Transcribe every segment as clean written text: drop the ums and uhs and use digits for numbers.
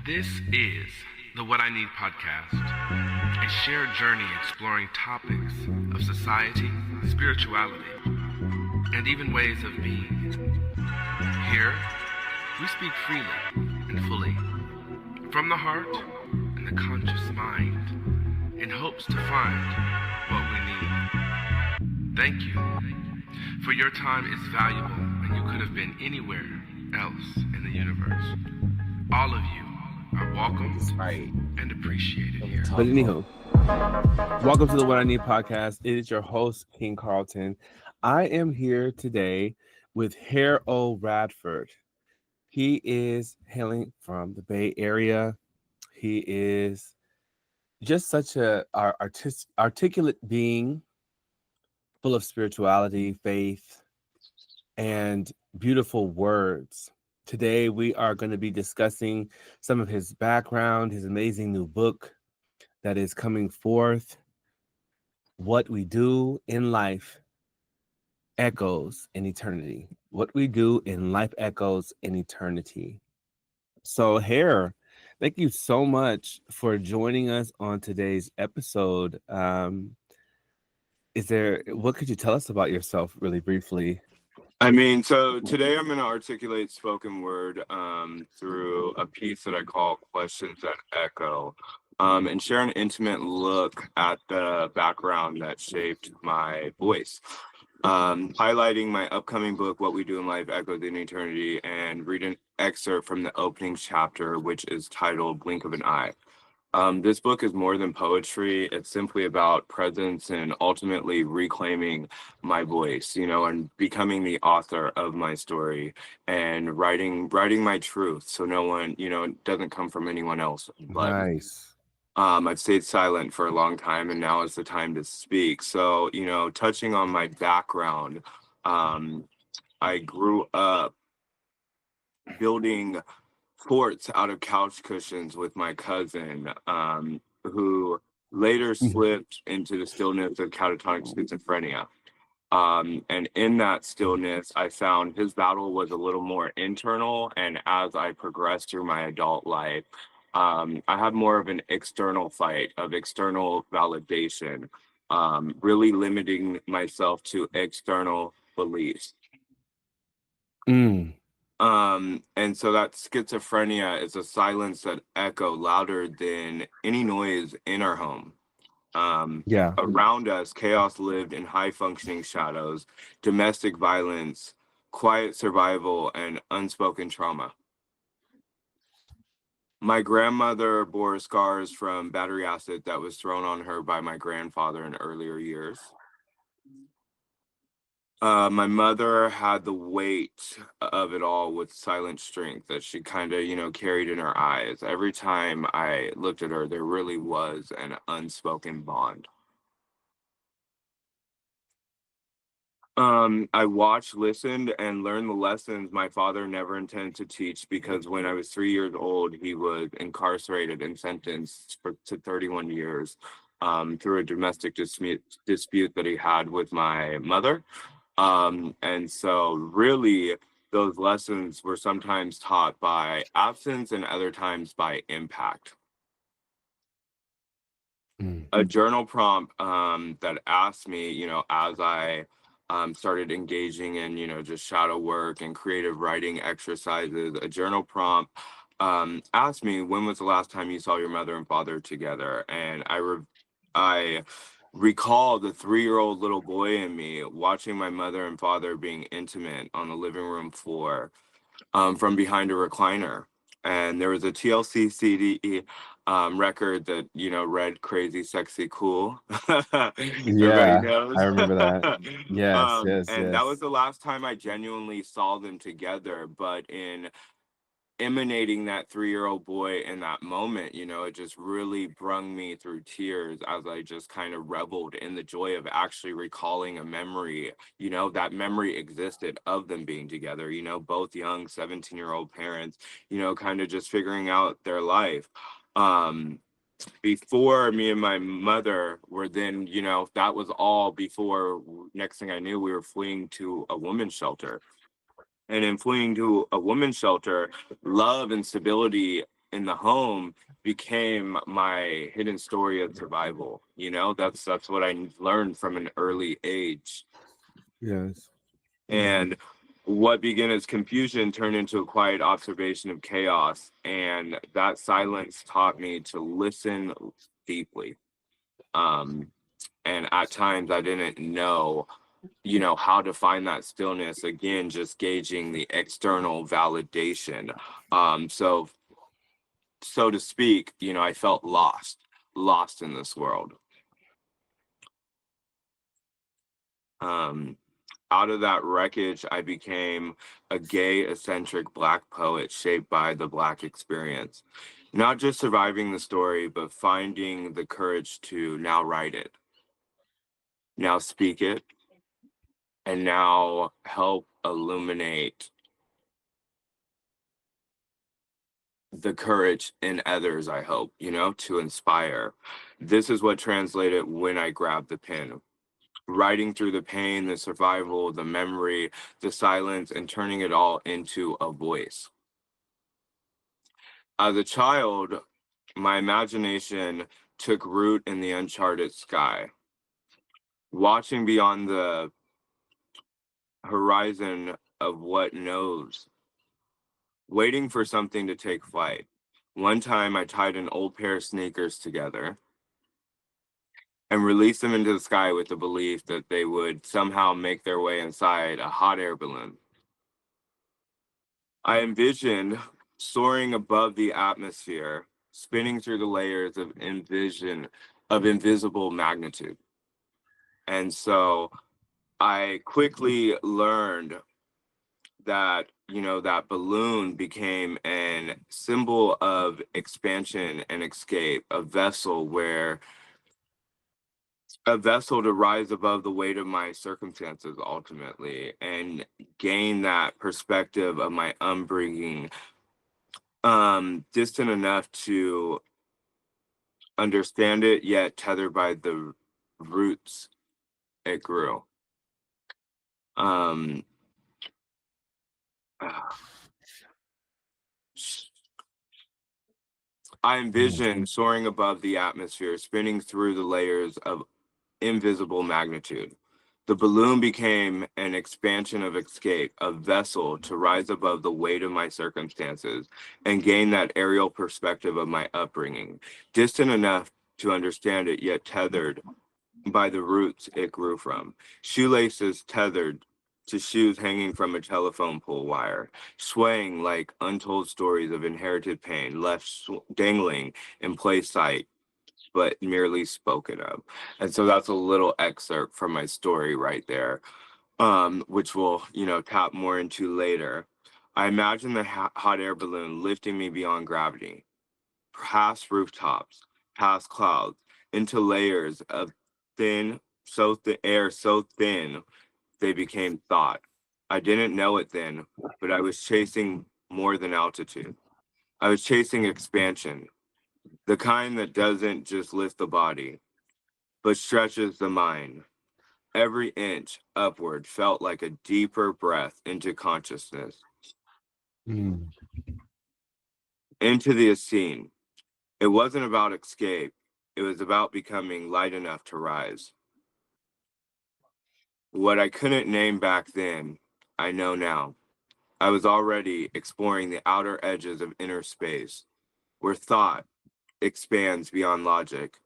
This is the What I Need podcast, a shared journey exploring topics of society, spirituality, and even ways of being. Here, we speak freely and fully, from the heart and the conscious mind, in hopes to find what we need. Thank you, for your time is valuable and you could have been anywhere else in the universe. All of you are welcome and appreciated here. But anywho, welcome to the What I Need podcast. It is your host, King Carlton. I am here today with Heir O Radford. He is hailing from the Bay Area. He is just such a articulate being, full of spirituality, faith, and beautiful words. Today, we are going to be discussing some of his background, his amazing new book that is coming forth. What we do in life echoes in eternity. What we do in life echoes in eternity. So, Heir, thank you so much for joining us on today's episode. What could you tell us about yourself really briefly? So today I'm going to articulate spoken word through a piece that I call Questions That Echo, and share an intimate look at the background that shaped my voice, highlighting my upcoming book, What We Do in Life Echoes in Eternity, and read an excerpt from the opening chapter, which is titled Blink of an Eye. This book is more than poetry. It's simply about presence and ultimately reclaiming my voice, and becoming the author of my story and writing my truth. So no one, it doesn't come from anyone else. But Nice. I've stayed silent for a long time, and now is the time to speak. So, touching on my background, I grew up building forts out of couch cushions with my cousin, who later slipped into the stillness of catatonic schizophrenia. And in that stillness, I found his battle was a little more internal. And as I progressed through my adult life, I had more of an external fight of external validation, really limiting myself to external beliefs. And so that schizophrenia is a silence that echo louder than any noise in our home. Around us, chaos lived in high functioning shadows, domestic violence, quiet survival, and unspoken trauma. My grandmother bore scars from battery acid that was thrown on her by my grandfather in earlier years. My mother had the weight of it all with silent strength that she kind of, carried in her eyes. Every time I looked at her, there really was an unspoken bond. I watched, listened, and learned the lessons my father never intended to teach, because when I was 3 years old, he was incarcerated and sentenced to 31 years through a domestic dispute that he had with my mother. And so really, those lessons were sometimes taught by absence and other times by impact. A journal prompt that asked me, as I started engaging in, just shadow work and creative writing exercises, a journal prompt asked me, when was the last time you saw your mother and father together? And I recall the 3-year-old little boy in me watching my mother and father being intimate on the living room floor from behind a recliner. And there was a TLC CD record that, read Crazy, Sexy, Cool. Yeah, knows. I remember that. Yes. And that was the last time I genuinely saw them together. But in emanating that 3-year-old boy in that moment, it just really brung me through tears as I just kind of reveled in the joy of actually recalling a memory, that memory existed of them being together, both young 17-year-old parents, kind of just figuring out their life. Before me and my mother were then, that was all before, next thing I knew, we were fleeing to a women's shelter. And in fleeing to a women's shelter, love and stability in the home became my hidden story of survival. That's what I learned from an early age. Yes. And what began as confusion turned into a quiet observation of chaos. And that silence taught me to listen deeply. And at times I didn't know, how to find that stillness. Again, just gauging the external validation. So to speak, I felt lost in this world. Out of that wreckage, I became a gay, eccentric Black poet shaped by the Black experience. Not just surviving the story, but finding the courage to now write it, now speak it, and now help illuminate the courage in others, I hope, to inspire. This is what translated when I grabbed the pen. Writing through the pain, the survival, the memory, the silence, and turning it all into a voice. As a child, my imagination took root in the uncharted sky, watching beyond the horizon of what knows, waiting for something to take flight. One time I tied an old pair of sneakers together and released them into the sky with the belief that they would somehow make their way inside a hot air balloon. I envisioned soaring above the atmosphere, spinning through the layers of invisible magnitude. And so I quickly learned that, that balloon became an symbol of expansion and escape, a vessel to rise above the weight of my circumstances ultimately, and gain that perspective of my upbringing, distant enough to understand it, yet tethered by the roots it grew. Um, I envision soaring above the atmosphere, spinning through the layers of invisible magnitude. The balloon became an expansion of escape, a vessel to rise above the weight of my circumstances and gain that aerial perspective of my upbringing, distant enough to understand it, yet tethered by the roots it grew from. Shoelaces tethered to shoes hanging from a telephone pole wire, swaying like untold stories of inherited pain, left dangling in plain sight, but merely spoken of. And so that's a little excerpt from my story right there, which we'll, tap more into later. I imagine the hot air balloon lifting me beyond gravity, past rooftops, past clouds, into layers of air so thin they became thought. I didn't know it then, but I was chasing more than altitude. I was chasing expansion, the kind that doesn't just lift the body, but stretches the mind. Every inch upward felt like a deeper breath into consciousness, into the unseen. It wasn't about escape. It was about becoming light enough to rise. What I couldn't name back then, I know now. I was already exploring the outer edges of inner space, where thought expands beyond logic,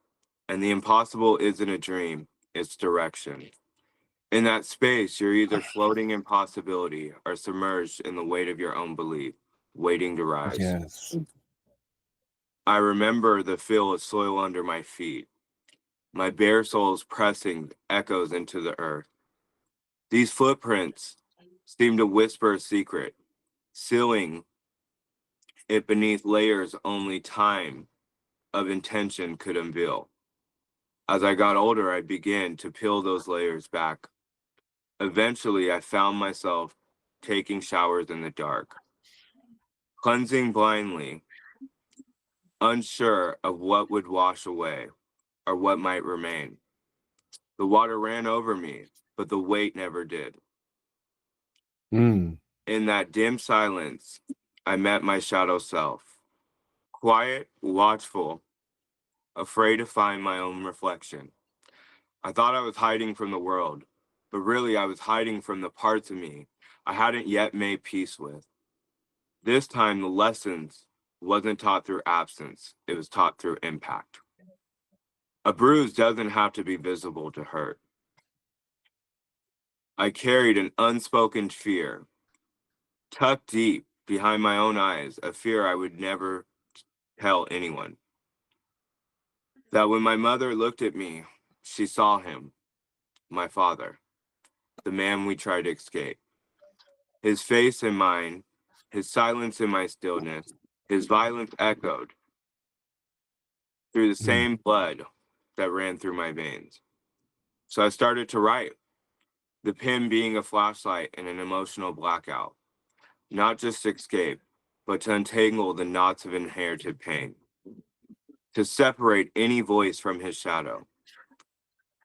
and the impossible isn't a dream, it's direction. In that space, you're either floating in possibility or submerged in the weight of your own belief, waiting to rise. Yes. I remember the feel of soil under my feet, my bare soles pressing echoes into the earth. These footprints seemed to whisper a secret, sealing it beneath layers only time of intention could unveil. As I got older, I began to peel those layers back. Eventually, I found myself taking showers in the dark, cleansing blindly, unsure of what would wash away or what might remain. The water ran over me, but the weight never did. In that dim silence, I met my shadow self, quiet, watchful, afraid to find my own reflection. I thought I was hiding from the world, but really I was hiding from the parts of me I hadn't yet made peace with. This time, the lessons wasn't taught through absence, it was taught through impact. A bruise doesn't have to be visible to hurt. I carried an unspoken fear, tucked deep behind my own eyes, a fear I would never tell anyone. That when my mother looked at me, she saw him, my father, the man we tried to escape. His face in mine, his silence in my stillness, his violence echoed through the same blood that ran through my veins. So I started to write, the pen being a flashlight in an emotional blackout, not just to escape, but to untangle the knots of inherited pain, to separate any voice from his shadow,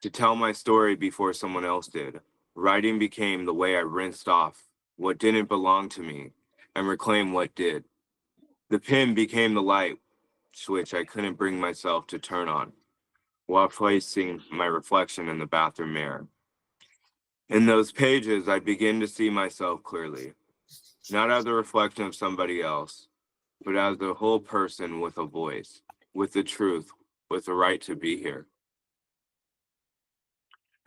to tell my story before someone else did. Writing became the way I rinsed off what didn't belong to me and reclaimed what did. The pen became the light switch I couldn't bring myself to turn on while placing my reflection in the bathroom mirror. In those pages, I begin to see myself clearly, not as a reflection of somebody else, but as a whole person with a voice, with the truth, with the right to be here.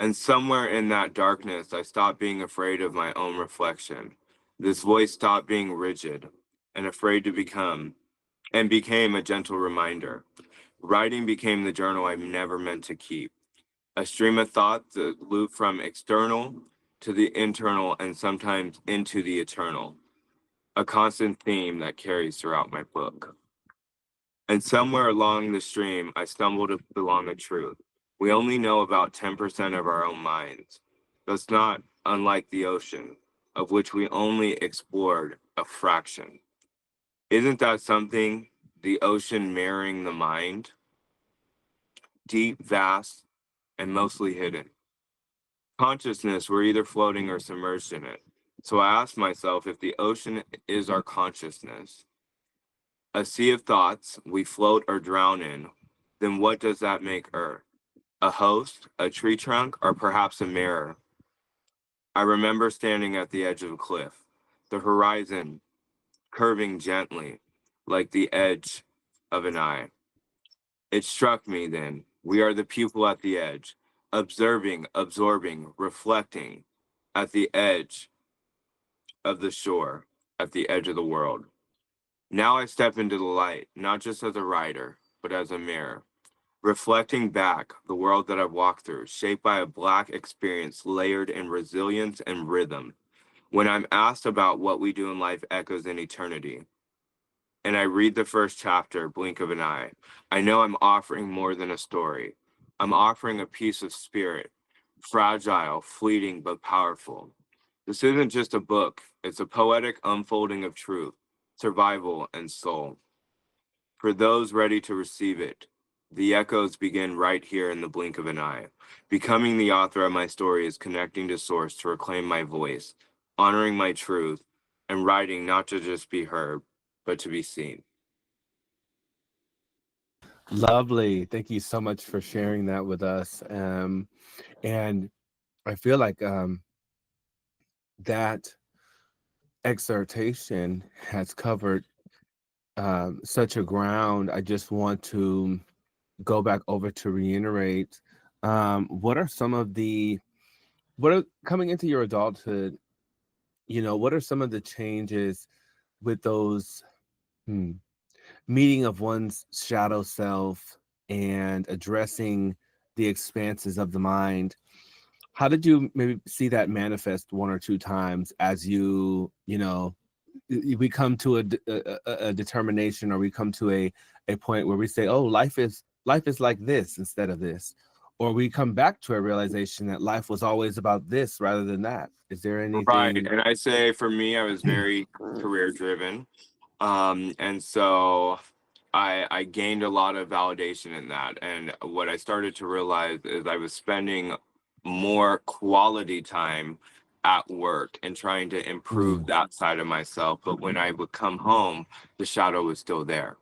And somewhere in that darkness, I stopped being afraid of my own reflection. This voice stopped being rigid and afraid to become, and became a gentle reminder. Writing became the journal I never meant to keep, a stream of thoughts that loop from external to the internal and sometimes into the eternal, a constant theme that carries throughout my book. And somewhere along the stream, I stumbled along a truth. We only know about 10% of our own minds. That's not unlike the ocean, of which we only explored a fraction. Isn't that something? The ocean mirroring the mind? Deep, vast, and mostly hidden. Consciousness, we're either floating or submerged in it. So I asked myself, if the ocean is our consciousness, a sea of thoughts we float or drown in, then what does that make Earth? A host, a tree trunk, or perhaps a mirror? I remember standing at the edge of a cliff, the horizon curving gently, like the edge of an eye. It struck me then, we are the pupil at the edge, observing, absorbing, reflecting, at the edge of the shore, at the edge of the world. Now I step into the light, not just as a writer, but as a mirror, reflecting back the world that I've walked through, shaped by a Black experience layered in resilience and rhythm. When I'm asked about what we do in life echoes in eternity, and I read the first chapter, blink of an eye, I know I'm offering more than a story. I'm offering a piece of spirit, fragile, fleeting, but powerful. This isn't just a book, it's a poetic unfolding of truth, survival, and soul. For those ready to receive it, the echoes begin right here in the blink of an eye. Becoming the author of my story is connecting to source to reclaim my voice, honoring my truth, and writing not to just be heard, but to be seen. Lovely. Thank you so much for sharing that with us. And I feel like that exhortation has covered such a ground. I just want to go back over to reiterate what are some of the, what are coming into your adulthood, what are some of the changes with those meeting of one's shadow self and addressing the expanses of the mind? How did you maybe see that manifest one or two times as we come to a determination, or we come to a point where we say, oh, life is like this instead of this, or we come back to a realization that life was always about this rather than that? Is there Right. anything? And I say for me, I was very career driven. And so I gained a lot of validation in that. And what I started to realize is I was spending more quality time at work and trying to improve that side of myself. But when I would come home, the shadow was still there.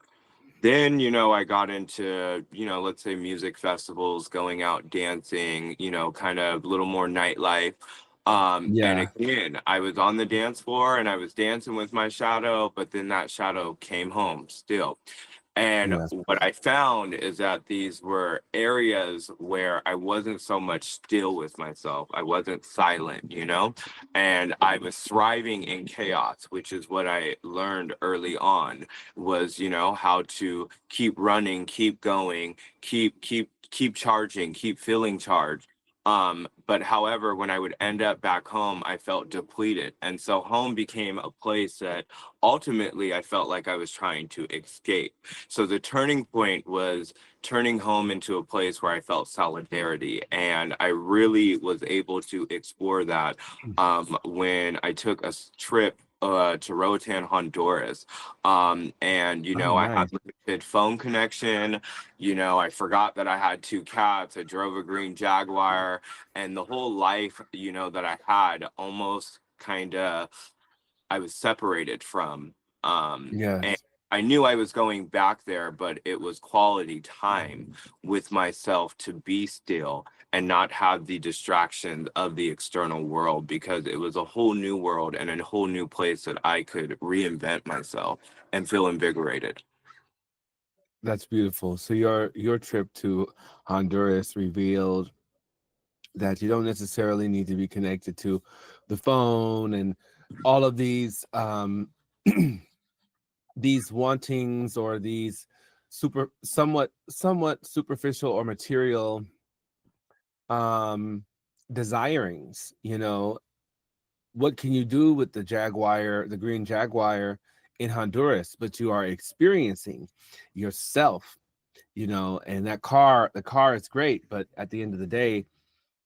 then, I got into, let's say music festivals, going out dancing, kind of a little more nightlife. And Yeah. again, I was on the dance floor and I was dancing with my shadow, but then that shadow came home still. And Yes. what I found is that these were areas where I wasn't so much still with myself. I wasn't silent, and I was thriving in chaos, which is what I learned early on was, how to keep running, keep going, keep charging, keep feeling charged. But however, when I would end up back home, I felt depleted. And so home became a place that ultimately I felt like I was trying to escape. So the turning point was turning home into a place where I felt solidarity. And I really was able to explore that when I took a trip to Roatan, Honduras. And, Oh, I had nice. limited phone connection. I forgot that I had two cats. I drove a green Jaguar, and the whole life, that I had almost kind of I was separated from. And Yes. I knew I was going back there, but it was quality time with myself to be still and not have the distractions of the external world, because it was a whole new world and a whole new place that I could reinvent myself and feel invigorated. That's beautiful. So your trip to Honduras revealed that you don't necessarily need to be connected to the phone and all of these these wantings or these somewhat superficial or material um desirings. What can you do with the green Jaguar in Honduras, but you are experiencing yourself, and the car is great, but at the end of the day,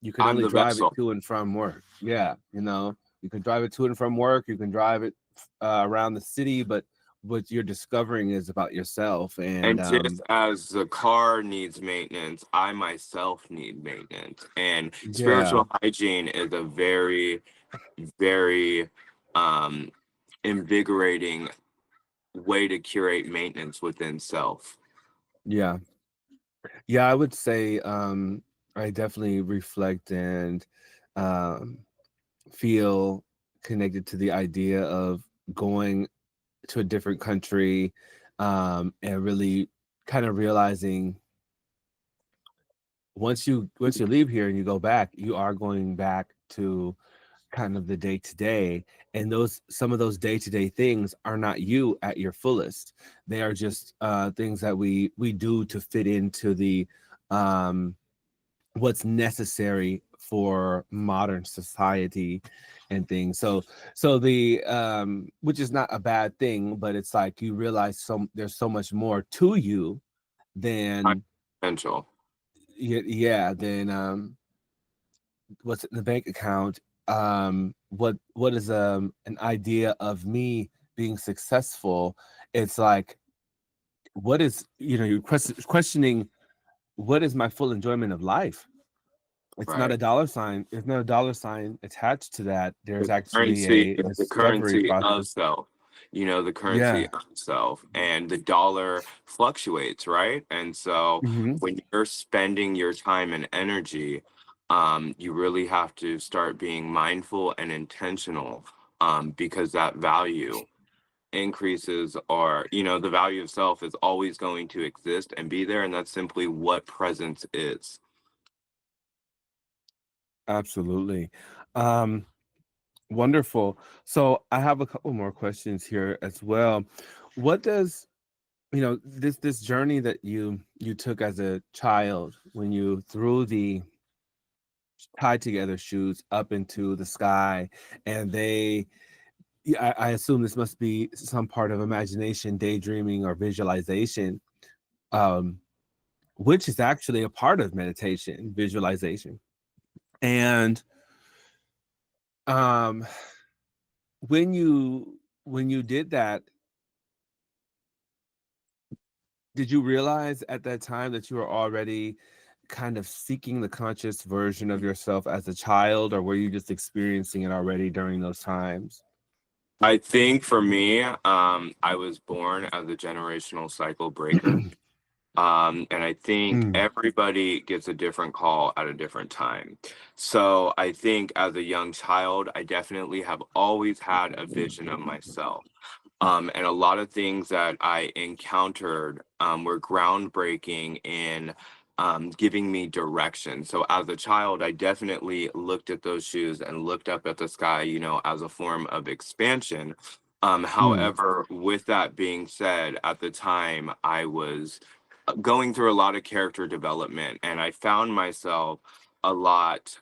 you can I'm only the drive it vessel. to and from work. Yeah, you can drive it to and from work, you can drive it around the city, but what you're discovering is about yourself. And And just as the car needs maintenance, I myself need maintenance. And yeah, spiritual hygiene is a very, very um, invigorating way to curate maintenance within self. yeah, yeah, I would say I definitely reflect and um feel connected to the idea of going to a different country, and really kind of realizing once you leave here and you go back, you are going back to kind of the day to day, and those some of those day to day things are not you at your fullest. They are just things that we do to fit into the um what's necessary for modern society and things. So the which is not a bad thing, but it's like you realize there's so much more to you My than potential. yeah, than what's in the bank account. What is an idea of me being successful? It's like, what is, you're questioning, what is my full enjoyment of life? It's not Right. a dollar sign. There's no dollar sign attached to that. There's actually a The discovery currency of process. self, the currency Yeah. of self, and the dollar fluctuates, right? And so Hmm. when you're spending your time and energy, you really have to start being mindful and intentional, because that value increases, or the value of self is always going to exist and be there, and that's simply what presence is. Absolutely. Um, Wonderful. So I have a couple more questions here as well. What does, this journey that you took as a child when you threw the tied together shoes up into the sky, and yeah, I assume this must be some part of imagination, daydreaming, or visualization, um, which is actually a part of meditation, visualization. And um, when you did that, did you realize at that time that you were already kind of seeking the conscious version of yourself as a child, or were you just experiencing it already during those times? I think for me, I was born as a generational cycle breaker. And I think Mm, everybody gets a different call at a different time. So I think as a young child, I definitely have always had a vision of myself. And a lot of things that I encountered were groundbreaking in giving me direction. So as a child, I definitely looked at those shoes and looked up at the sky, as a form of expansion. mm. However, with that being said, at the time, I was going through a lot of character development, and I found myself a lot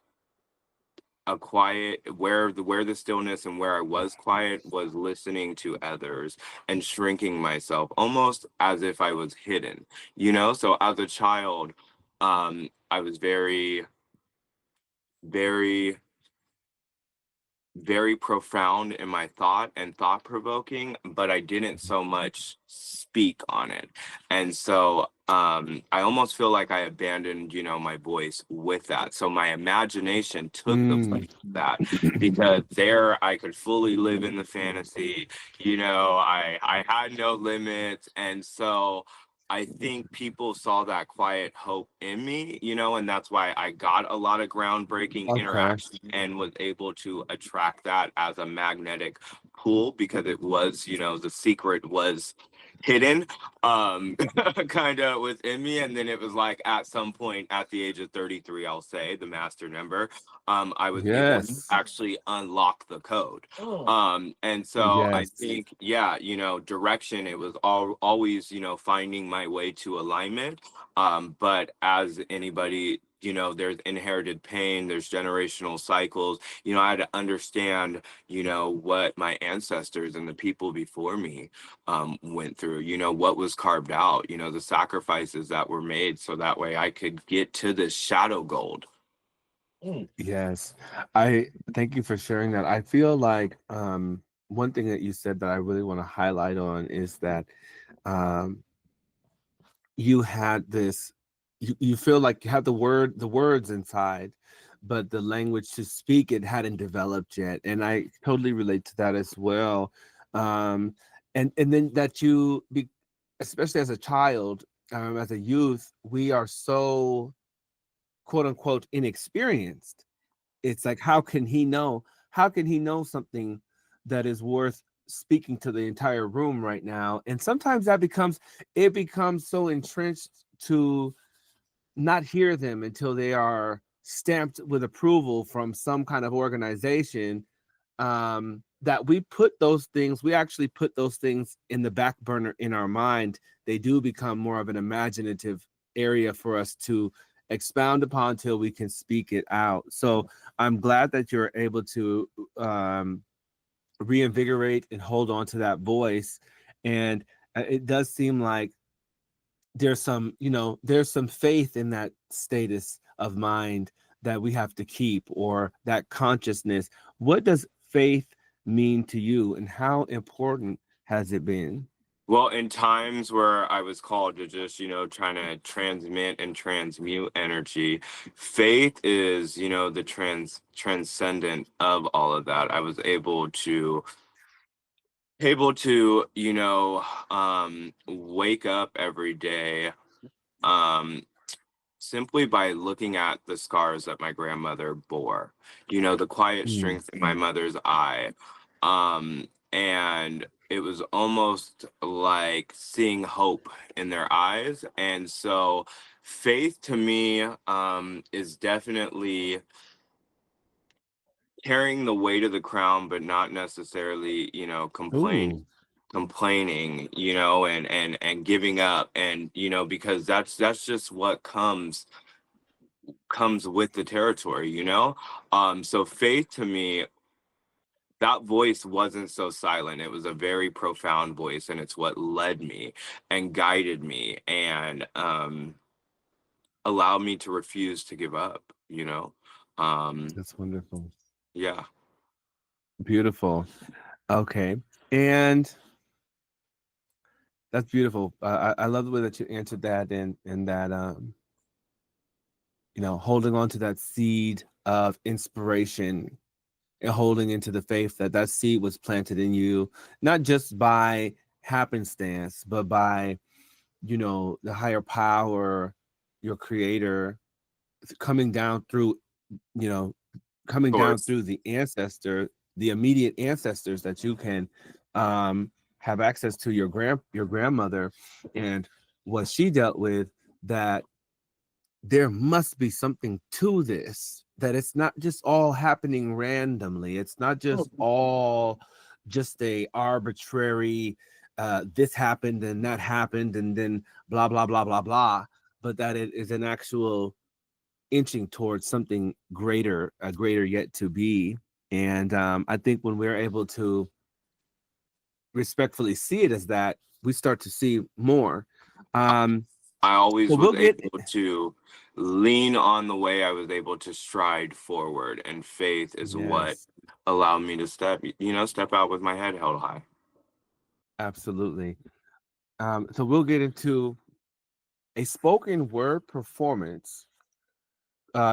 a quiet where the stillness and where I was quiet was listening to others and shrinking myself almost as if I was hidden. So as a child, I was very, very, very profound in my thought and thought provoking, but I didn't so much speak on it. And so I almost feel like I abandoned, my voice with that. So my imagination took the Mm. place of that, because there I could fully live in the fantasy. I had no limits. And so I think people saw that quiet hope in me, and that's why I got a lot of groundbreaking Okay. interaction and was able to attract that as a magnetic pull, because it was, the secret was hidden kind of within me. And then it was like at some point at the age of 33, I'll say the master number, I was able to Yes. actually unlock the code. And so I Yes. think, yeah, direction, it was always, finding my way to alignment. But as anybody, there's inherited pain, there's generational cycles. I had to understand, what my ancestors and the people before me went through, what was carved out, the sacrifices that were made so that way I could get to this shadow gold. Yes. I thank you for sharing that. I feel like one thing that you said that I really want to highlight on is that um you had this you feel like you have the words inside, but the language to speak it hadn't developed yet. And I totally relate to that as well. And then that you be especially as a child, as a youth, we are so quote unquote inexperienced. It's like, how can he know something that is worth speaking to the entire room right now? And sometimes it becomes so entrenched to not hear them until they are stamped with approval from some kind of organization, that we actually put those things in the back burner in our mind. They do become more of an imaginative area for us to expound upon till we can speak it out. So I'm glad that you're able to reinvigorate and hold on to that voice. And it does seem like there's some faith in that status of mind that we have to keep, or that consciousness. What does faith mean to you, and how important has it been? Well, in times where I was called to just, trying to transmit and transmute energy, faith is, the transcendent of all of that. I was able to, wake up every day, um, simply by looking at the scars that my grandmother bore, the quiet Mm, strength in my mother's eye. And it was almost like seeing hope in their eyes. And so faith to me is definitely carrying the weight of the crown, but not necessarily, ooh, complaining, and giving up. And, because that's just what comes with the territory. So faith to me, that voice wasn't so silent. It was a very profound voice, and it's what led me and guided me and allowed me to refuse to give up. um that's wonderful. yeah. Beautiful. Okay. And that's beautiful. I love the way that you answered that, and that holding on to that seed of inspiration and holding into the faith that that seed was planted in you, not just by happenstance, but by, you know, the higher power, your creator, coming down through, you know, coming down course. through the ancestor, the immediate ancestors that you can have access to, your grandmother and what she dealt with, that there must be something to this, that it's not just all happening randomly. It's not just all just a arbitrary this happened and that happened and then blah blah blah blah blah, but that it is an actual inching towards something greater, greater yet to be. And I think when we're able to respectfully see it as that, we start to see more. I always But was we'll get able to lean on the way I was able to stride forward, and faith is what yes, allowed me to step out with my head held high. absolutely. So we'll get into a spoken word performance,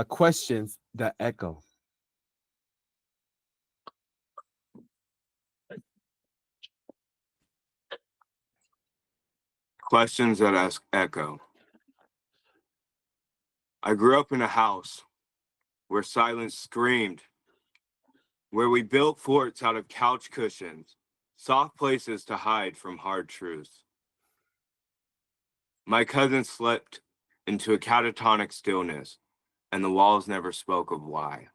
questions that echo. Questions that echo. I grew up in a house where silence screamed, where we built forts out of couch cushions, soft places to hide from hard truths. My cousin slipped into a catatonic stillness, and the walls never spoke of why.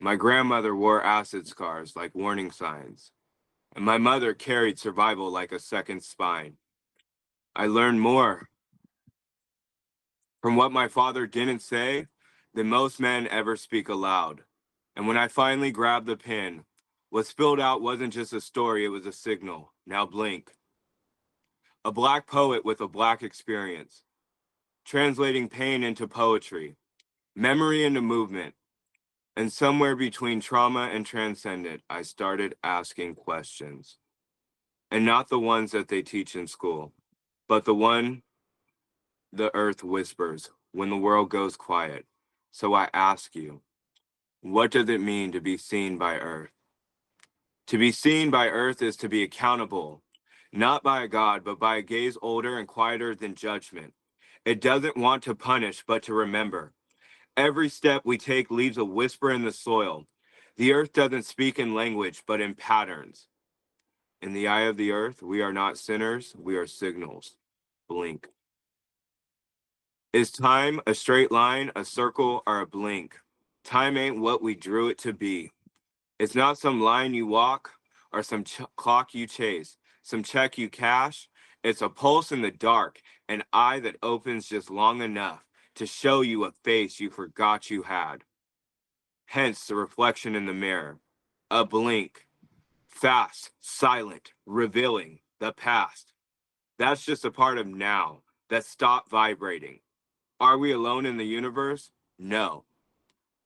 My grandmother wore acid scars like warning signs, and my mother carried survival like a second spine. I learned more from what my father didn't say than most men ever speak aloud. And when I finally grabbed the pen, what spilled out wasn't just a story, it was a signal. Now blink. A black poet with a black experience, translating pain into poetry, memory into movement. And somewhere between trauma and transcendent, I started asking questions. And not the ones that they teach in school, but the one the earth whispers when the world goes quiet. So I ask you, what does it mean to be seen by earth? To be seen by earth is to be accountable, not by a God, but by a gaze older and quieter than judgment. It doesn't want to punish, but to remember. Every step we take leaves a whisper in the soil. The earth doesn't speak in language, but in patterns. In the eye of the earth, we are not sinners, we are signals. Blink. Is time a straight line, a circle, or a blink? Time ain't what we drew it to be. It's not some line you walk or some clock you chase, some check you cash. It's a pulse in the dark, an eye that opens just long enough to show you a face you forgot you had. Hence the reflection in the mirror. A blink. Fast, silent, revealing the past. That's just a part of now that stopped vibrating. Are we alone in the universe? No,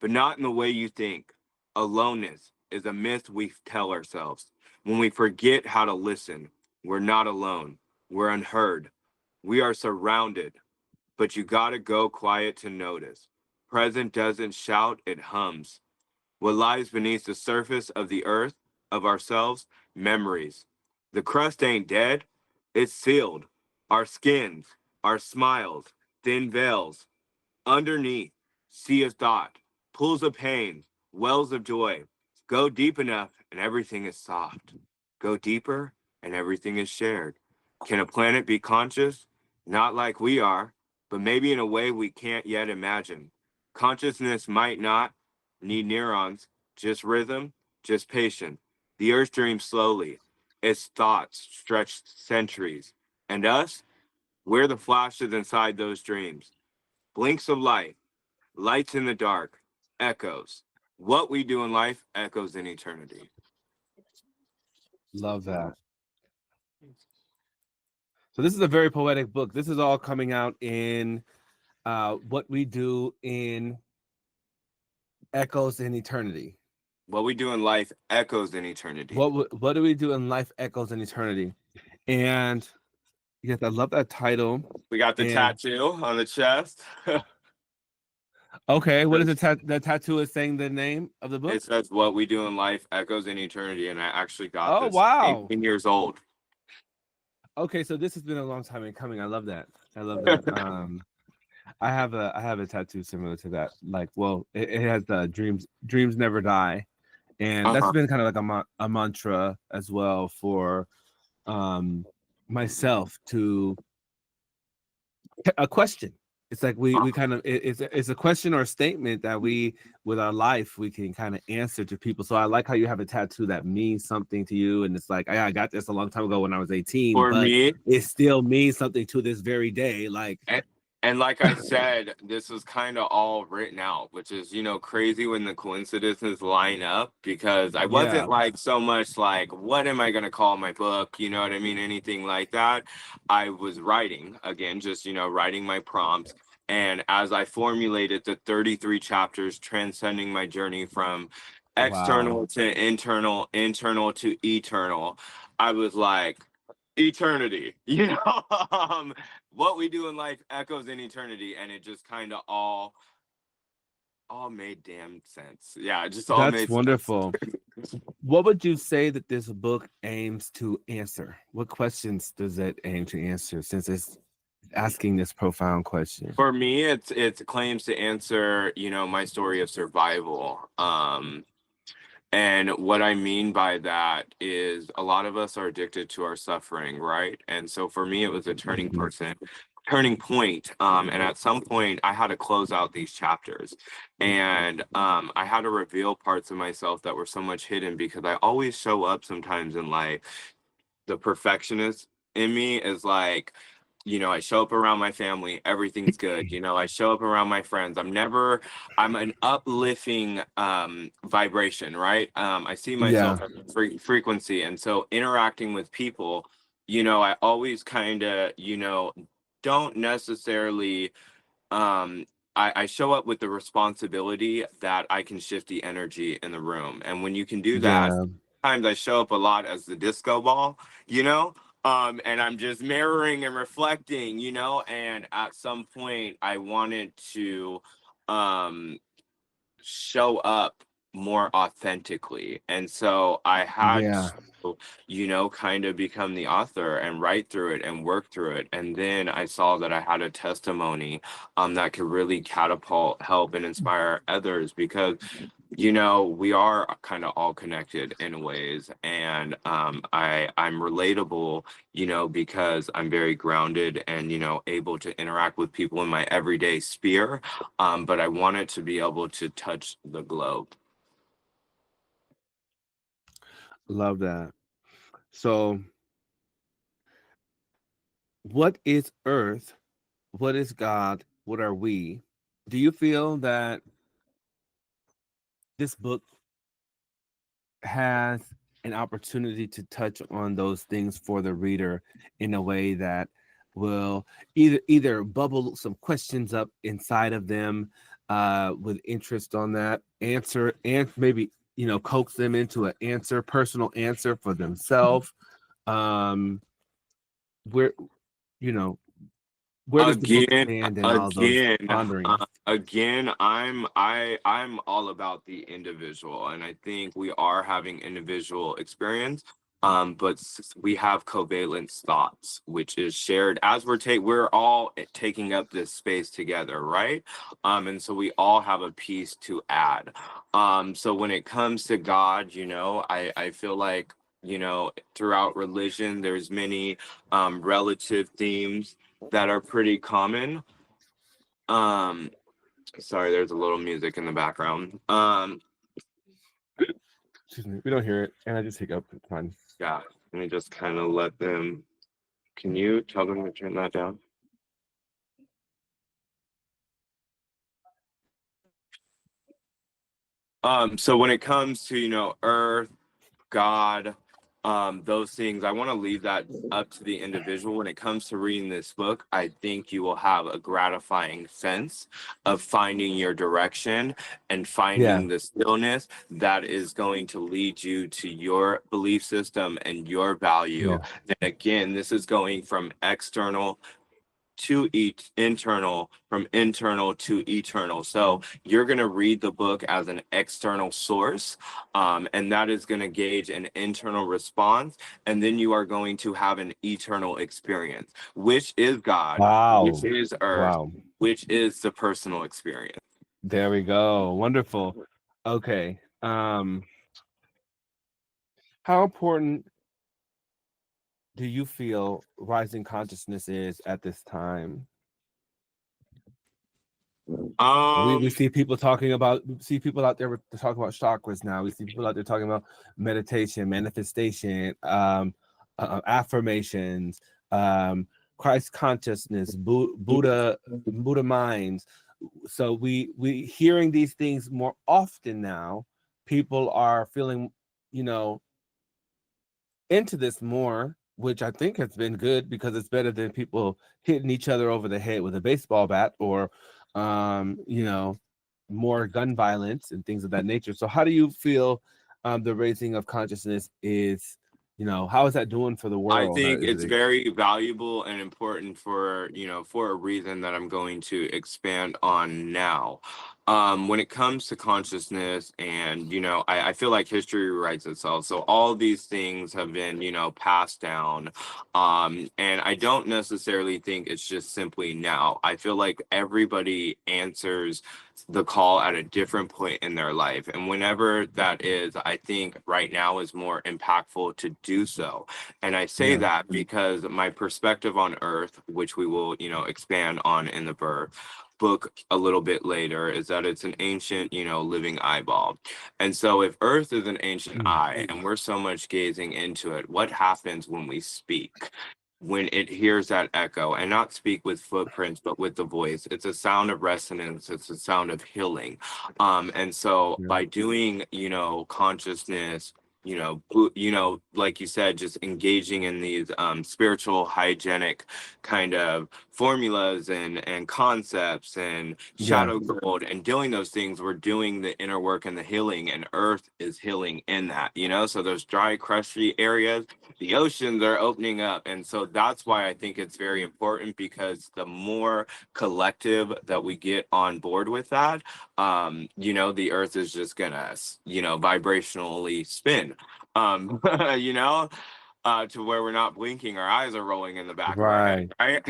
but not in the way you think. Aloneness is a myth we tell ourselves. When we forget how to listen, we're not alone. We're unheard. We are surrounded, but you gotta go quiet to notice. Present doesn't shout, it hums. What lies beneath the surface of the earth, of ourselves, memories. The crust ain't dead, it's sealed. Our skins, our smiles, thin veils. Underneath, sea of thought, pools of pain, wells of joy. Go deep enough and everything is soft. Go deeper and everything is shared. Can a planet be conscious? Not like we are, but maybe in a way we can't yet imagine. Consciousness might not need neurons, just rhythm, just patience. The earth dreams slowly. Its thoughts stretch centuries. And us, we're the flashes inside those dreams. Blinks of light, lights in the dark, echoes. What we do in life echoes in eternity. Love that. So this is a very poetic book. This is all coming out in What We Do in Echoes in Eternity. What we do in life echoes in eternity. What do we do in life echoes in eternity? And yes, I love that title. We got the And tattoo on the chest. Okay, what is the tattoo is saying the name of the book? It says what we do in life echoes in eternity, and I actually got Oh, this wow. 18 years old. Okay, so this has been a long time in coming. I love that. I love that. I have a tattoo similar to that. Like, well, it has dreams never die, and that's been kind of like a mantra as well for myself to a question. It's like we kind of it's a question or a statement that we with our life we can kind of answer to people. So I like how you have a tattoo that means something to you, and it's like I got this a long time ago when I was 18, For but me, it still means something to this very day. Like, and like I said, this was kind of all written out, which is, crazy when the coincidences line up, because I yeah, wasn't like so much like, what am I going to call my book? You know what I mean? Anything like that. I was writing again, just, writing my prompts. And as I formulated the 33 chapters transcending my journey from wow, external to internal, internal to eternal, I was like, eternity, what we do in life echoes in eternity, and it just kind of all made damn sense. Yeah, it just all that's made sense. wonderful. What would you say that this book aims to answer? What questions does it aim to answer, since it's asking this profound question? For me, it claims to answer, my story of survival. And what I mean by that is a lot of us are addicted to our suffering, right? And so for me, it was a turning point. And at some point, I had to close out these chapters, and I had to reveal parts of myself that were so much hidden, because I always show up sometimes in life. The perfectionist in me is like, I show up around my family, everything's good. I show up around my friends. I'm an uplifting vibration, right? I see Yeah, myself at frequency. And so interacting with people, I always kind of, don't necessarily I show up with the responsibility that I can shift the energy in the room. And when you can do that, yeah, sometimes I show up a lot as the disco ball, and I'm just mirroring and reflecting, and at some point I wanted to um show up more authentically. And so I had yeah. to, kind of become the author and write through it and work through it. And then I saw that I had a testimony that could really catapult, help, and inspire others, because we are kind of all connected in ways. And I'm relatable, because I'm very grounded and, able to interact with people in my everyday sphere. But I wanted to be able to touch the globe. Love that. So, what is Earth? What is God? What are we? Do you feel that this book has an opportunity to touch on those things for the reader in a way that will either bubble some questions up inside of them with interest on that answer, and maybe coax them into an answer, personal answer for themselves? um where you know where does the book Again, stand in all those again, ponderings? again, I'm all about the individual, and I think we are having individual experience. But we have covalent thoughts, which is shared as we're all taking up this space together, right? And so we all have a piece to add. So when it comes to God, I feel like, throughout religion, there's many relative themes that are pretty common. Um, Sorry, there's a little music in the background. Excuse me, we don't hear it, and I just hiccup. It's fine. Yeah, let me just kind of let them. Can you tell them to turn that down? So when it comes to, Earth, God, those things, I want to leave that up to the individual. When it comes to reading this book, I think you will have a gratifying sense of finding your direction and Yeah, finding the stillness that is going to lead you to your belief system and your value. yeah, And again, this is going from external to internal, from internal to eternal. So you're going to read the book as an external source, and that is going to gauge an internal response. And then you are going to have an eternal experience, which is God, which Wow. is earth, Wow. which is the personal experience. There we go. Wonderful. Okay. How important do you feel rising consciousness is at this time? We see people talking about, see people out there talking about chakras now. We see people out there talking about meditation, manifestation, affirmations, Christ consciousness, Buddha minds. So we hearing these things more often now. People are feeling, you know, into this more, which I think has been good because it's better than people hitting each other over the head with a baseball bat or, you know, more gun violence and things of that nature. So how do you feel the raising of consciousness is, you know, how is that doing for the I world? think it's very valuable and important for, for a reason that I'm going to expand on now. When it comes to consciousness and, I feel like history rewrites itself. So all these things have been, passed down. And I don't necessarily think it's just simply now. I feel like everybody answers the call at a different point in their life. And whenever that is, I think right now is more impactful to do so. And I say that because my perspective on Earth, which we will, expand on in the book a little bit later, is that it's an ancient, living eyeball. And so if Earth is an ancient eye and we're so much gazing into it, what happens when we speak? When it hears that echo, and not speak with footprints but with the voice, it's a sound of resonance, it's a sound of healing. And so by doing, consciousness, like you said, just engaging in these spiritual hygienic kind of formulas and concepts and shadow gold and doing those things, we're doing the inner work and the healing, and Earth is healing in that, so those dry crusty areas, the oceans are opening up. And so that's why I think it's very important, because the more collective that we get on board with that, the Earth is just gonna, vibrationally spin, to where we're not blinking, our eyes are rolling in the back of our head, right?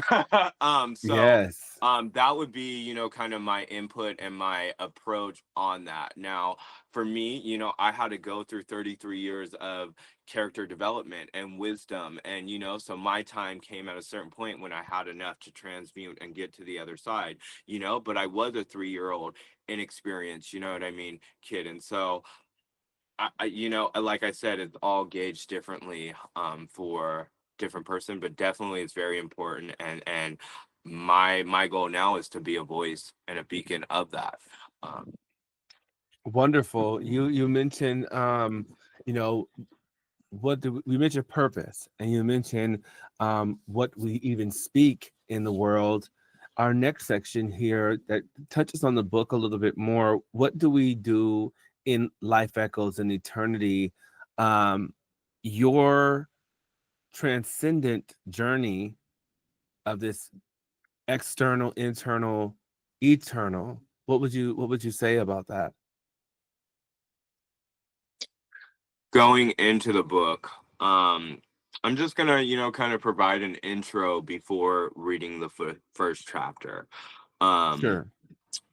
That would be, kind of my input and my approach on that. Now, for me, I had to go through 33 years of character development and wisdom. And, so my time came at a certain point when I had enough to transmute and get to the other side, but I was a 3-year-old inexperienced, kid. And so like I said, it's all gauged differently for different person, but definitely it's very important. And my goal now is to be a voice and a beacon of that. Wonderful. You mentioned what do we mentioned purpose, and you mentioned what we even speak in the world. Our next section here that touches on the book a little bit more. What do we do in Life Echoes and Eternity? Your transcendent journey of this external, internal, eternal. What would you say about that? Going into the book, I'm just gonna, kind of provide an intro before reading the first chapter. Sure.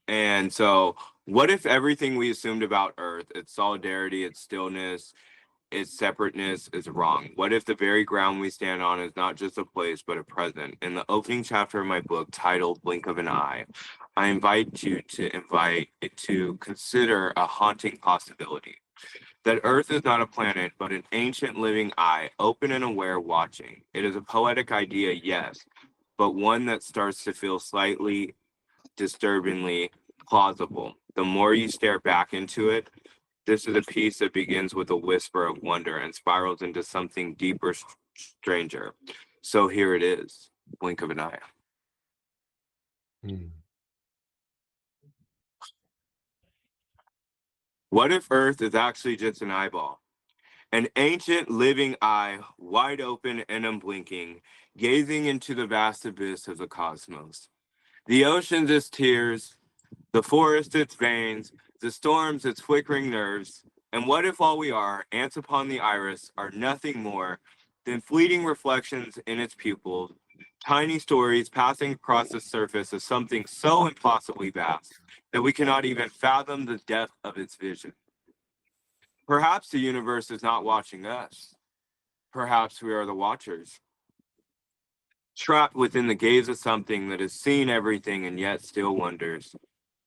And so, what if everything we assumed about Earth, its solidarity, its stillness, its separateness, is wrong? What if the very ground we stand on is not just a place, but a present? In the opening chapter of my book, titled Blink of an Eye, I invite you to consider a haunting possibility. That Earth is not a planet, but an ancient living eye, open and aware, watching. It is a poetic idea, yes, but one that starts to feel slightly disturbingly plausible. The more you stare back into it, this is a piece that begins with a whisper of wonder and spirals into something deeper, stranger. So here it is, blink of an eye. What if Earth is actually just an eyeball? An ancient living eye, wide open and unblinking, gazing into the vast abyss of the cosmos. The oceans its tears, the forest its veins, the storms its flickering nerves. And what if all we are, ants upon the iris, are nothing more than fleeting reflections in its pupils, tiny stories passing across the surface of something so impossibly vast that we cannot even fathom the depth of its vision? Perhaps the universe is not watching us. Perhaps we are the watchers, trapped within the gaze of something that has seen everything and yet still wonders.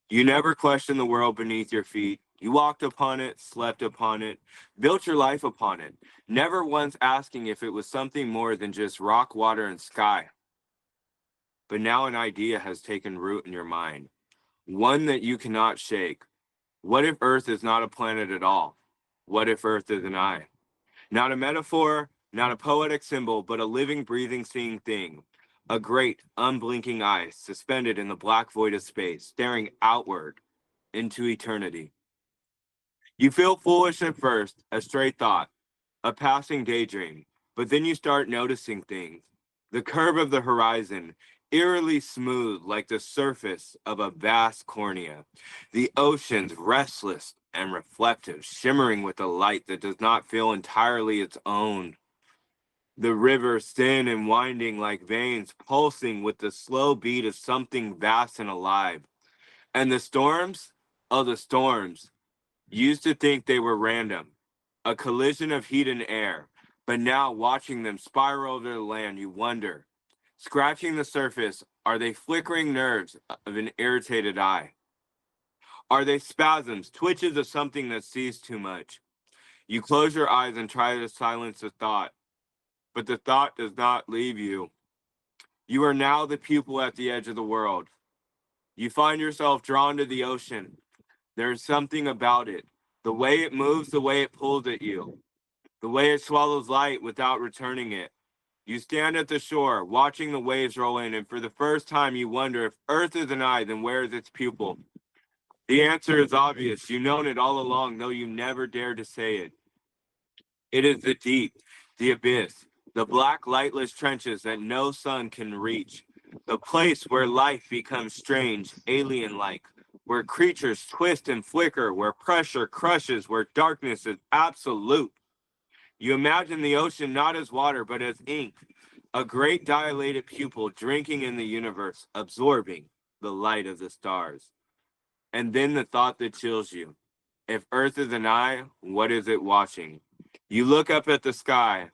You never questioned the world beneath your feet. You walked upon it, slept upon it, built your life upon it, never once asking if it was something more than just rock, water, and sky. But now an idea has taken root in your mind, one that you cannot shake. What if Earth is not a planet at all? What if Earth is an eye? Not a metaphor, not a poetic symbol, but a living, breathing, seeing thing. A great, unblinking eye suspended in the black void of space, staring outward into eternity. You feel foolish at first, a stray thought, a passing daydream, but then you start noticing things. The curve of the horizon, eerily smooth like the surface of a vast cornea. The oceans, restless and reflective, shimmering with a light that does not feel entirely its own. The river thin and winding like veins, pulsing with the slow beat of something vast and alive. And the storms? Oh, the storms. Used to think they were random, a collision of heat and air, but now watching them spiral over the land, you wonder, scratching the surface, are they flickering nerves of an irritated eye? Are they spasms, twitches of something that sees too much? You close your eyes and try to silence the thought, but the thought does not leave you. You are now the pupil at the edge of the world. You find yourself drawn to the ocean. There is something about it. The way it moves, the way it pulls at you, the way it swallows light without returning it. You stand at the shore, watching the waves roll in, and for the first time you wonder if Earth is an eye, then where is its pupil? The answer is obvious. You've known it all along, though you never dared to say it. It is the deep, the abyss, the black, lightless trenches that no sun can reach, the place where life becomes strange, alien-like, where creatures twist and flicker, where pressure crushes, where darkness is absolute. You imagine the ocean not as water, but as ink, a great dilated pupil drinking in the universe, absorbing the light of the stars. And then the thought that chills you. If Earth is an eye, what is it watching? You look up at the sky,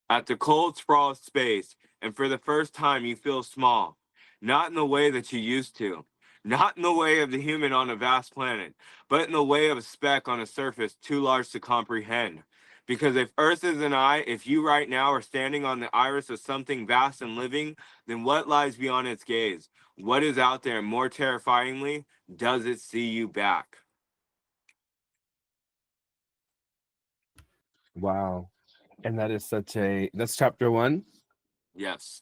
at the cold sprawl of space, and for the first time you feel small. Not in the way that you used to. Not in the way of the human on a vast planet, but in the way of a speck on a surface too large to comprehend. Because if Earth is an eye, if you right now are standing on the iris of something vast and living, then what lies beyond its gaze? What is out there? And more terrifyingly, does it see you back? Wow. And that's chapter 1. Yes.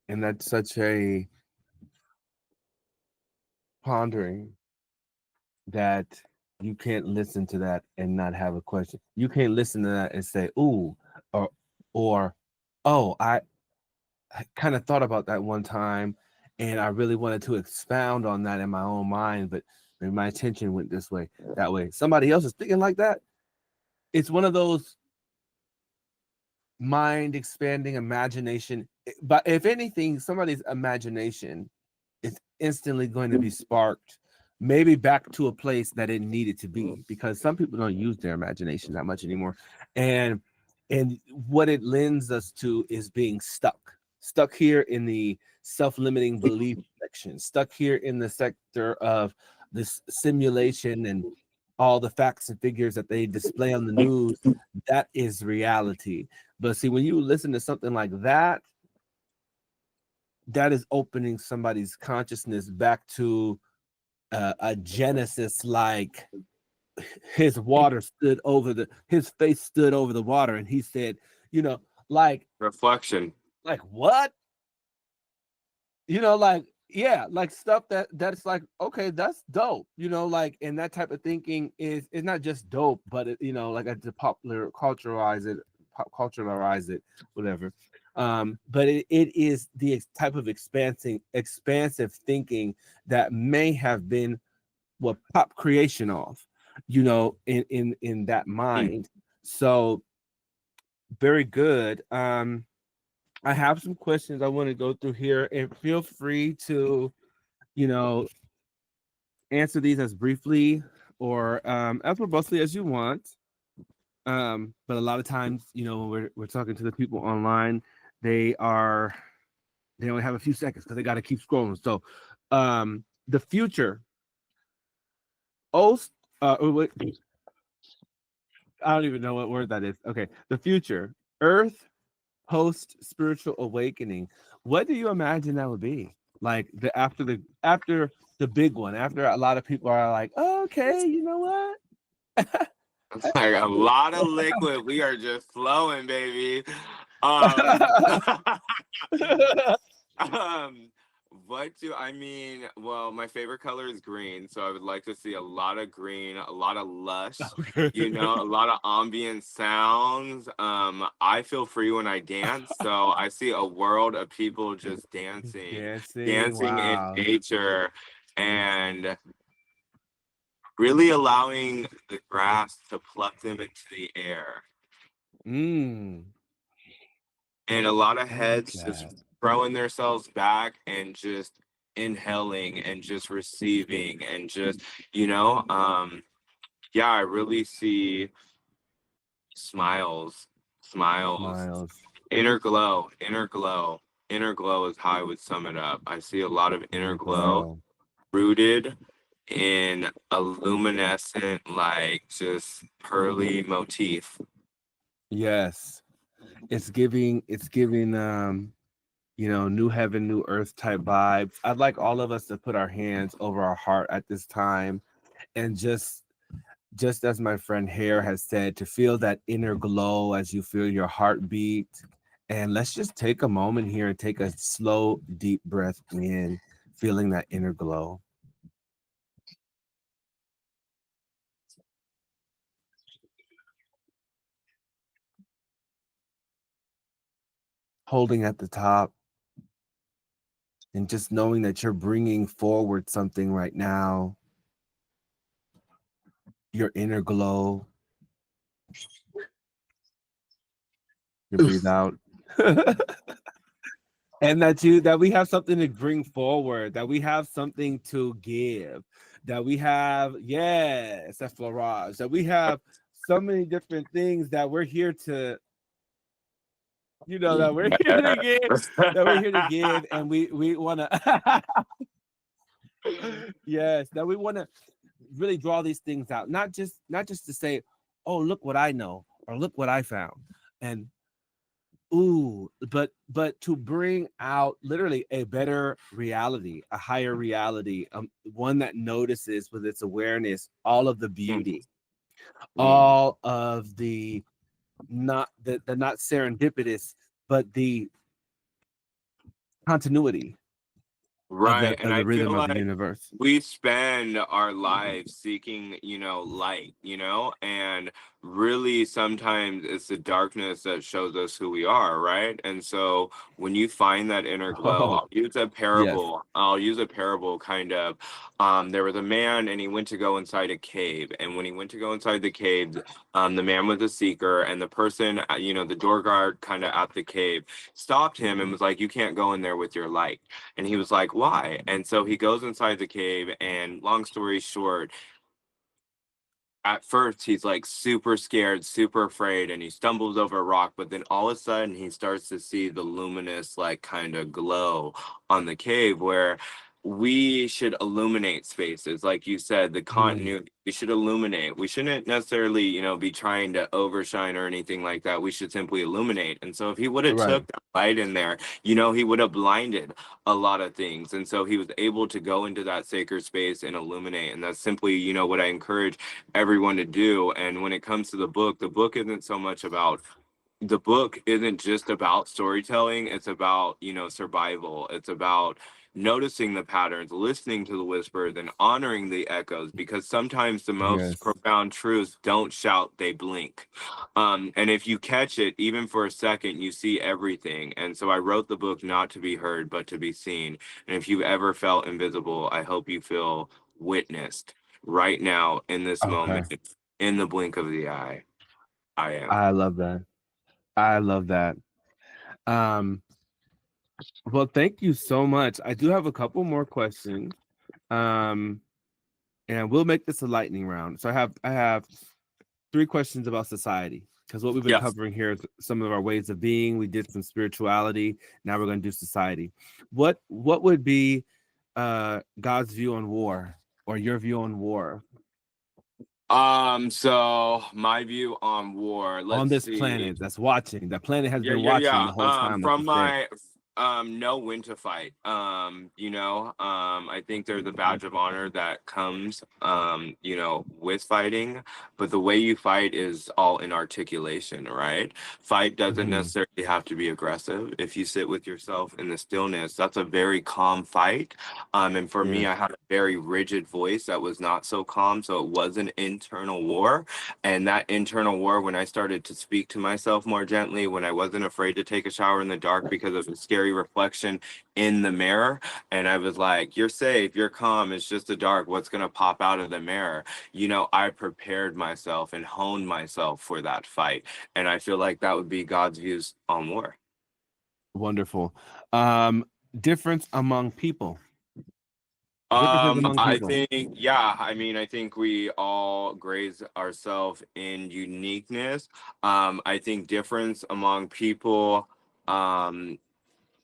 And that's such a pondering that you can't listen to that and not have a question. You can't listen to that and say, "Ooh," or or "Oh, I kind of thought about that one time and I really wanted to expound on that in my own mind, but maybe my attention went this way, that way." Somebody else is thinking like that. It's one of those mind expanding imagination. But if anything, somebody's imagination is instantly going to be sparked, maybe back to a place that it needed to be, because some people don't use their imagination that much anymore. And what it lends us to is being stuck here in the self-limiting belief section, stuck here in the sector of this simulation and all the facts and figures that they display on the news. That is reality. But see, when you listen to something like that, that is opening somebody's consciousness back to a Genesis, like his face stood over the water, and he said, like Reflection. what? Like yeah, like stuff that's like, okay, that's dope, like, and that type of thinking is not just dope, but like, to popular culturalize it, whatever. But it is the type of expansive thinking that may have been what pop creation of, in that mind. So very good. I have some questions I want to go through here, and feel free to, you know, answer these as briefly or as robustly as you want. But a lot of times, when we're talking to the people online, they only have a few seconds because they got to keep scrolling. So, the future. Oh, wait, I don't even know what word that is. Okay, the future. Earth post spiritual awakening. What do you imagine that would be? Like after the big one, after a lot of people are like, oh, okay, you know what? It's like a lot of liquid. We are just flowing, baby. Um, um, what do I mean? Well, my favorite color is green, so I would like to see a lot of green, a lot of lush, a lot of ambient sounds. I feel free when I dance, so I see a world of people just dancing in Wow. nature, and really allowing the grass to pluck them into the air. Mm, And a lot of I like heads just that. throwing themselves back and just inhaling and just receiving and just, yeah, I really see smiles, smiles, Smiles. inner glow, inner glow. Inner glow is how I would sum it up. I see a lot of inner Inner glow glow. rooted in a luminescent, like just pearly motif. Yes. It's giving new heaven, new earth type vibes. I'd like all of us to put our hands over our heart at this time and just as my friend Hare has said, to feel that inner glow as you feel your heartbeat. And let's just take a moment here and take a slow, deep breath in, feeling that inner glow. Holding at the top and just knowing that you're bringing forward something right now, your inner glow. You breathe out. And that we have something to bring forward, that we have something to give, that we have, yes, that's Florage, that we have so many different things that we're here to, that we're here to give, and we want to, yes, that we want to really draw these things out, not just to say, oh, look what I know, or look what I found, and ooh, but to bring out literally a better reality, a higher reality, one that notices with its awareness all of the beauty, all of the not serendipitous, but the continuity of Right. And the I rhythm feel of the like universe. we spend our lives seeking, light, and really sometimes it's the darkness that shows us who we are, right? And so when you find that inner glow, Oh, yes. I'll use a parable kind of. There was a man and he went to go inside a cave. And when he went to go inside the cave, the man was a seeker, and the person, the door guard kind of at the cave stopped him and was like, you can't go in there with your light. And he was like, why? And so he goes inside the cave, and long story short, at first he's like super scared, super afraid, and he stumbles over a rock, but then all of a sudden he starts to see the luminous, like, kind of glow on the cave, where we should illuminate spaces. Like you said, the Mm, continuity, we should illuminate. We shouldn't necessarily, be trying to overshine or anything like that. We should simply illuminate. And so if he would have right. took that light in there, he would have blinded a lot of things. And so he was able to go into that sacred space and illuminate. And that's simply, what I encourage everyone to do. And when it comes to the book isn't so much about the book isn't just about storytelling. It's about, survival. It's about noticing the patterns, listening to the whispers, and honoring the echoes, because sometimes the most Yes. profound truths don't shout, they blink. And if you catch it, even for a second, you see everything. And so I wrote the book not to be heard, but to be seen. And if you ever felt invisible, I hope you feel witnessed right now in this Okay. moment, in the blink of the eye. I am. I love that. I love that. Um, well, thank you so much. I do have a couple more questions. Um, and we'll make this a lightning round. So I have 3 questions about society, because what we've been Yes. covering here is some of our ways of being. We did some spirituality. Now we're going to do society. What would be God's view on war, or your view on war So my view on war, on let's this see. planet that's watching? That planet has Yeah, been yeah, watching yeah. the whole time, like you From said. my know when to fight. I think there's a badge of honor that comes with fighting, but the way you fight is all in articulation, right? Fight doesn't Mhm. necessarily have to be aggressive. If you sit with yourself in the stillness, that's a very calm fight. And for me, Yes. I had a very rigid voice that was not so calm, so it was an internal war. And that internal war, when I started to speak to myself more gently, when I wasn't afraid to take a shower in the dark because of a scary reflection in the mirror, and I was like, you're safe, you're calm, it's just the dark, what's going to pop out of the mirror? I prepared myself and honed myself for that fight. And I feel like that would be God's views on war. Wonderful. Um, Difference among people. Differences among I people. think, yeah, I think we all graze ourselves in uniqueness. I think difference among people, um,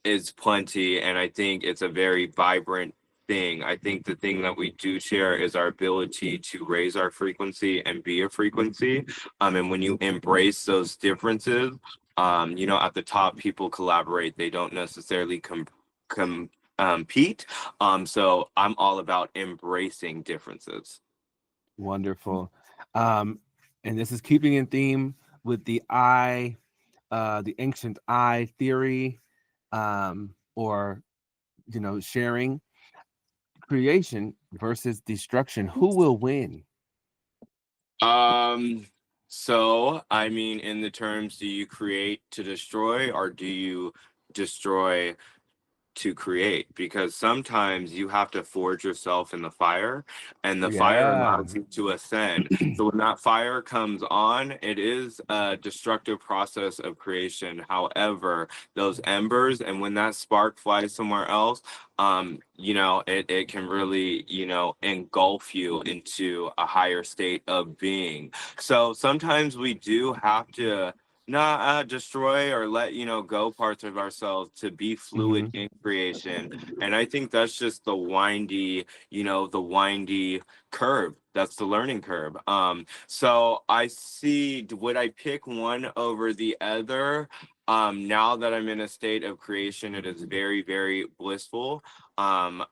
is plenty, and I think it's a very vibrant thing. I think the thing that we do share is our ability to raise our frequency and be a frequency. And when you embrace those differences, at the top, people collaborate. They don't necessarily compete. So I'm all about embracing differences. Wonderful. Um, and this is keeping in theme with the ancient I theory, or sharing creation versus destruction. Who will win? Um, so I mean, in the terms, do you create to destroy, or do you destroy to create? Because sometimes you have to forge yourself in the fire, and the fire Yeah. allows you to ascend. So when that fire comes on, it is a destructive process of creation. However, those embers, and when that spark flies somewhere else, it can really, engulf you into a higher state of being. So sometimes we do have to not destroy or let go parts of ourselves to be fluid Hmm. in creation. And I think that's just the windy curve. That's the learning curve. So I see, would I pick one over the other? Now that I'm in a state of creation, it is very, very blissful. um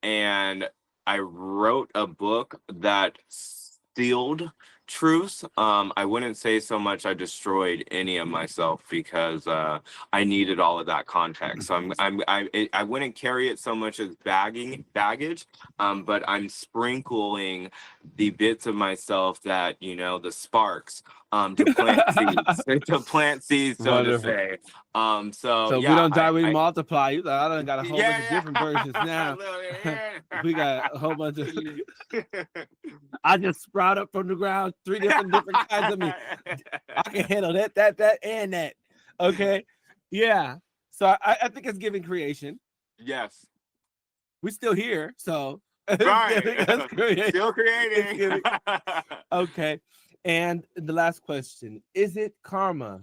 and I wrote a book that sealed truths. I wouldn't say so much I destroyed any of myself, because I needed all of that context. So I wouldn't carry it so much as baggage, but I'm sprinkling the bits of myself that the sparks, to plant seeds, so to Wonderful. say. So So we yeah, don't die, we multiply. You like, I done got a whole bunch of yeah, different versions yeah. now. We got a whole bunch of. Look, I just sprout up from the ground, three different kinds of me. I can handle that, and that. Okay, yeah. So I think it's giving creation. yes, We're still here, so it's giving right. us creation. Still It's creating. giving. Okay, and the last question: is it karma?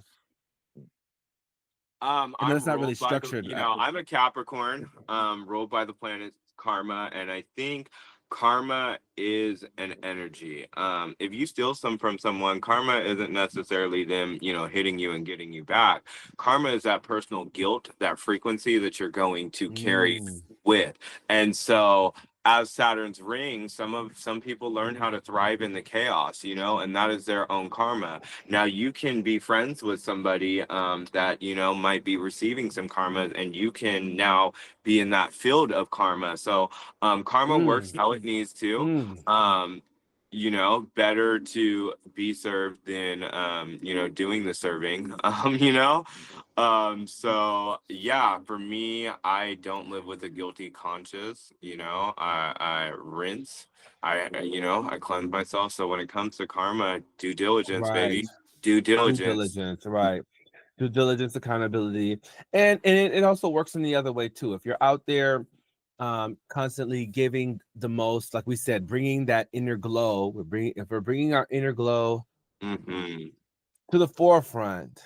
I know I'm it's not really ruled by the, structured. I'm a Capricorn, ruled by the planet Karma, and I think karma is an energy. If you steal some from someone, karma isn't necessarily them, hitting you and getting you back. Karma is that personal guilt, that frequency that you're going to carry Mm, with. And so as Saturn's ring, some people learn how to thrive in the chaos, you know, and that is their own karma. Now you can be friends with somebody that, you know, might be receiving some karma, and you can now be in that field of karma. So karma works how it needs to. You know, better to be served than you know, doing the serving. You know. So yeah, for me, I don't live with a guilty conscience, you know. I rinse, you know, I cleanse myself. So when it comes to karma, due diligence, Right. baby. Due Due diligence. diligence, right. Due diligence, accountability. And it also works in the other way too. If you're out there constantly giving the most, like we said, bringing that inner glow, if we're bringing our inner glow Mm-hmm. to the forefront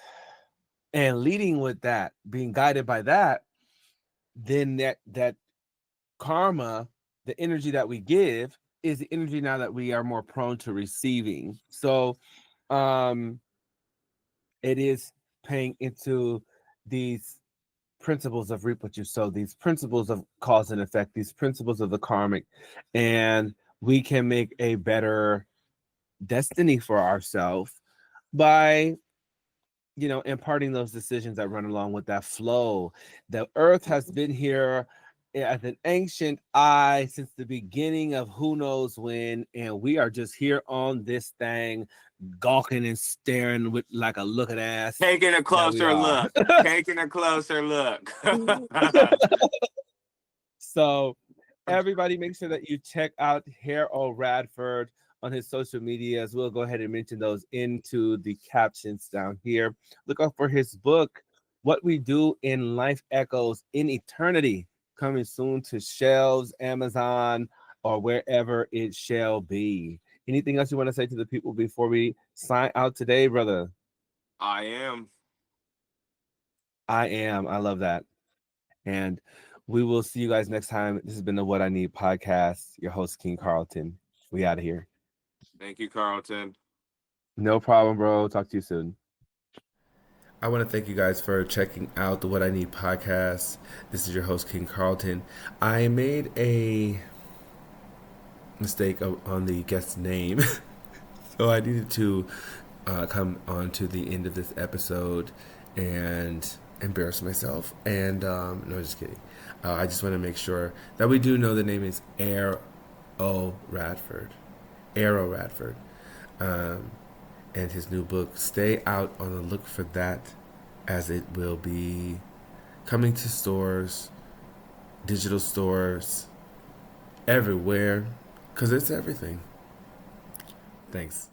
and leading with that, being guided by that, then that karma, the energy that we give, is the energy now that we are more prone to receiving. So it is paying into these principles of reap what you sow, these principles of cause and effect, these principles of the karmic, and we can make a better destiny for ourselves by, you know, imparting those decisions that run along with that flow. The earth has been here as an ancient eye since the beginning of who knows when, and we are just here on this thing gawking and staring with like a looking ass Taking a that we closer are. look. Taking a closer look. So everybody make sure that you check out Heir O Radford on his social medias. We'll go ahead and mention those into the captions down here. Look out for his book, What We Do in Life Echoes in Eternity, coming soon to shelves, Amazon, or wherever it shall be. Anything else you want to say to the people before we sign out today, brother? I am. I am. I love that. And we will see you guys next time. This has been the What I Need podcast. Your host, King Carlton. We out of here. Thank you, Carlton. No problem, bro. Talk to you soon. I want to thank you guys for checking out the What I Need podcast. This is your host, King Carlton. I made a mistake on the guest's name. So I needed to come on to the end of this episode and embarrass myself. And no, just kidding. I just want to make sure that we do know the name is Heir O Radford. Heir O Radford. And his new book. Stay out on the look for that, as it will be coming to stores, digital stores, everywhere, because it's everything. Thanks.